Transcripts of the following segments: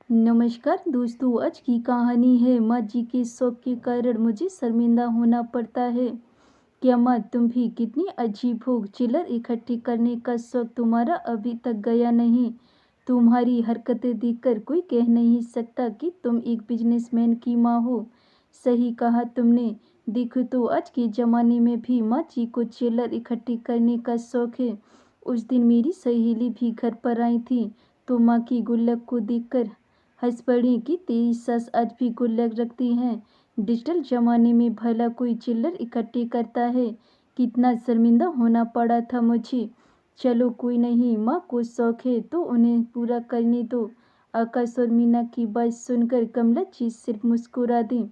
नमस्कार दोस्तों, आज की कहानी है माँ जी के शौक के कारण मुझे शर्मिंदा होना पड़ता है। क्या माँ, तुम भी कितनी अजीब हो। चिल्लर इकट्ठी करने का शौक तुम्हारा अभी तक गया नहीं। तुम्हारी हरकतें देखकर कोई कह नहीं सकता कि तुम एक बिजनेसमैन की माँ हो। सही कहा तुमने। देखो तो आज के ज़माने में भी माँ जी को चिल्लर इकट्ठी करने का शौक है। उस दिन मेरी सहेली भी घर पर आई थी तो माँ की गुल्लक को देखकर हंस पड़ी कि तेरी सास आज भी गुल्लक रखती हैं। डिजिटल जमाने में भला कोई चिल्लर इकट्ठे करता है। कितना शर्मिंदा होना पड़ा था मुझे। चलो कोई नहीं, माँ को शौक है तो उन्हें पूरा करने दो। आकाश और मीना की बात सुनकर कमला जी सिर्फ मुस्कुरा दी।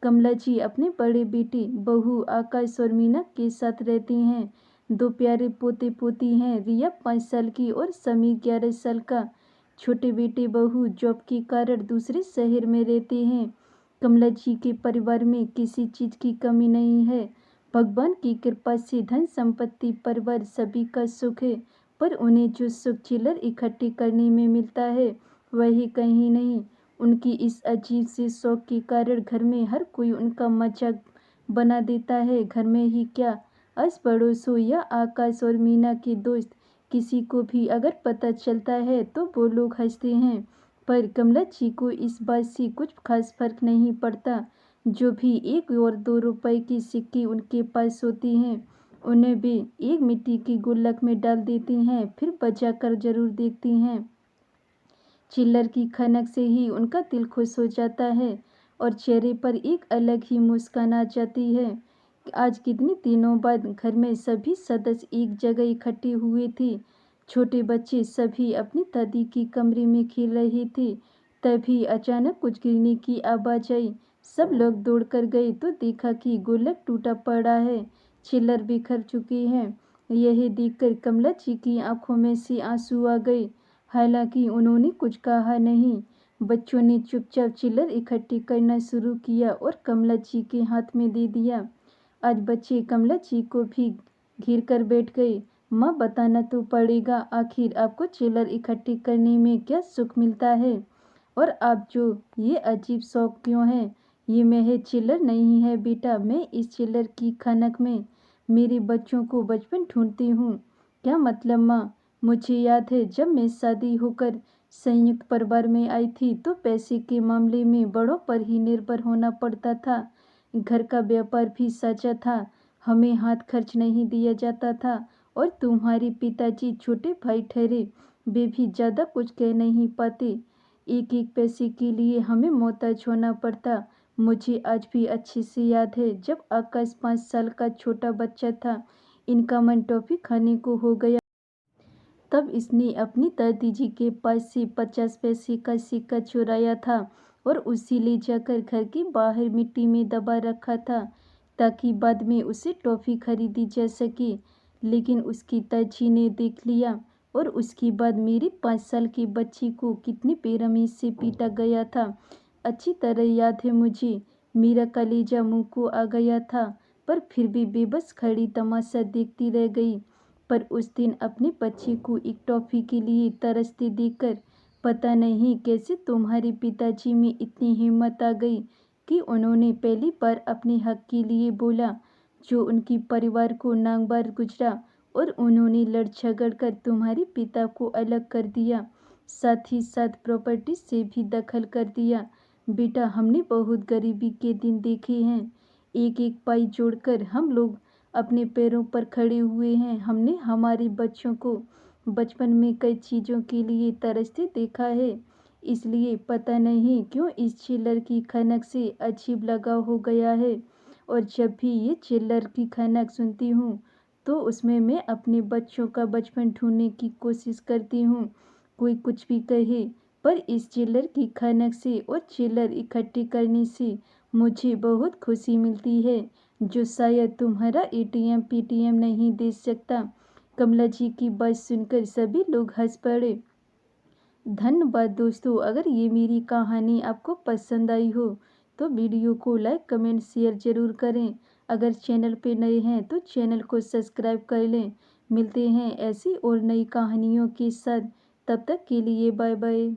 कमला जी अपने बड़े बेटे बहू आकाश और मीना के साथ रहती हैं। दो प्यारे पोते पोती हैं, रिया 5 साल की और समीर 11 साल का। छोटे बेटे बहू जॉब के कारण दूसरे शहर में रहते हैं। कमला जी के परिवार में किसी चीज़ की कमी नहीं है। भगवान की कृपा से धन संपत्ति परिवार सभी का सुख है, पर उन्हें जो सुख चिल्लर इकट्ठी करने में मिलता है वही कहीं नहीं। उनकी इस अजीब से शौक के कारण घर में हर कोई उनका मजाक बना देता है। घर में ही क्या, आस पड़ोस हो या आकाश और मीना के दोस्त, किसी को भी अगर पता चलता है तो वो लोग हंसते हैं। पर कमला जी को इस बात से कुछ खास फर्क नहीं पड़ता। जो भी 1 और 2 रुपए की सिक्के उनके पास होती हैं उन्हें भी एक मिट्टी की गुल्लक में डाल देती हैं, फिर बचा कर जरूर देखती हैं। चिल्लर की खनक से ही उनका दिल खुश हो जाता है और चेहरे पर एक अलग ही मुस्कान आ जाती है। आज कितने दिनों बाद घर में सभी सदस्य एक जगह इकट्ठे हुए थे। छोटे बच्चे सभी अपनी दादी के कमरे में खेल रहे थे। तभी अचानक कुछ गिरने की आवाज आई। सब लोग दौड़कर गए तो देखा कि गुल्लक टूटा पड़ा है, चिल्लर बिखर चुके हैं। यह देखकर कमला जी की आंखों में से आंसू आ गए। हालांकि उन्होंने कुछ कहा नहीं। बच्चों ने चुपचाप चिल्लर इकट्ठी करना शुरू किया और कमला जी के हाथ में दे दिया। आज बच्चे कमला जी को भी घिर कर बैठ गए। माँ, बताना तो पड़ेगा, आखिर आपको चिल्लर इकट्ठी करने में क्या सुख मिलता है, और आप जो ये अजीब शौक क्यों है। ये महज चिल्लर नहीं है बेटा, मैं इस चिल्लर की खनक में मेरे बच्चों को बचपन ढूंढती हूँ। क्या मतलब माँ? मुझे याद है जब मैं शादी होकर संयुक्त परिवार में आई थी तो पैसे के मामले में बड़ों पर ही निर्भर होना पड़ता था। घर का व्यापार भी साझा था, हमें हाथ खर्च नहीं दिया जाता था। और तुम्हारे पिताजी छोटे भाई ठहरे, वे भी ज़्यादा कुछ कह नहीं पाते। एक एक पैसे के लिए हमें मोहताज होना पड़ता। मुझे आज भी अच्छे से याद है जब आकाश 5 साल का छोटा बच्चा था, इनका मन टॉफी खाने को हो गया। तब इसने अपनी दादी जी के पास से 50 पैसे का सिक्का चुराया था और उसे ले जाकर घर के बाहर मिट्टी में दबा रखा था ताकि बाद में उसे टॉफ़ी खरीदी जा सके। लेकिन उसकी दादी ने देख लिया और उसके बाद मेरे 5 साल के बच्चे को कितनी बेरहमी से पीटा गया था अच्छी तरह याद है मुझे। मेरा कलेजा मुंह को आ गया था, पर फिर भी बेबस खड़ी तमाशा देखती रह गई। पर उस दिन अपने बच्चे को एक टॉफ़ी के लिए तरसते देखकर पता नहीं कैसे तुम्हारे पिताजी में इतनी हिम्मत आ गई कि उन्होंने पहली बार अपने हक के लिए बोला, जो उनकी परिवार को नागबार गुजरा। और उन्होंने लड़ झगड़ कर तुम्हारे पिता को अलग कर दिया, साथ ही साथ प्रॉपर्टी से भी दखल कर दिया। बेटा, हमने बहुत गरीबी के दिन देखे हैं। एक एक पाई जोड़कर हम लोग अपने पैरों पर खड़े हुए हैं। हमने हमारे बच्चों को बचपन में कई चीज़ों के लिए तरसते देखा है। इसलिए पता नहीं क्यों इस चिल्लर की खनक से अजीब लगाव हो गया है। और जब भी ये चिल्लर की खनक सुनती हूँ तो उसमें मैं अपने बच्चों का बचपन ढूंढने की कोशिश करती हूँ। कोई कुछ भी कहे, पर इस चिल्लर की खनक से और चिल्लर इकट्ठी करने से मुझे बहुत खुशी मिलती है, जो शायद तुम्हारा एटीएम पीटीएम नहीं दे सकता। कमला जी की बात सुनकर सभी लोग हंस पड़े। धन्यवाद दोस्तों। अगर ये मेरी कहानी आपको पसंद आई हो तो वीडियो को लाइक कमेंट शेयर ज़रूर करें। अगर चैनल पे नए हैं तो चैनल को सब्सक्राइब कर लें। मिलते हैं ऐसी और नई कहानियों के साथ, तब तक के लिए बाय बाय।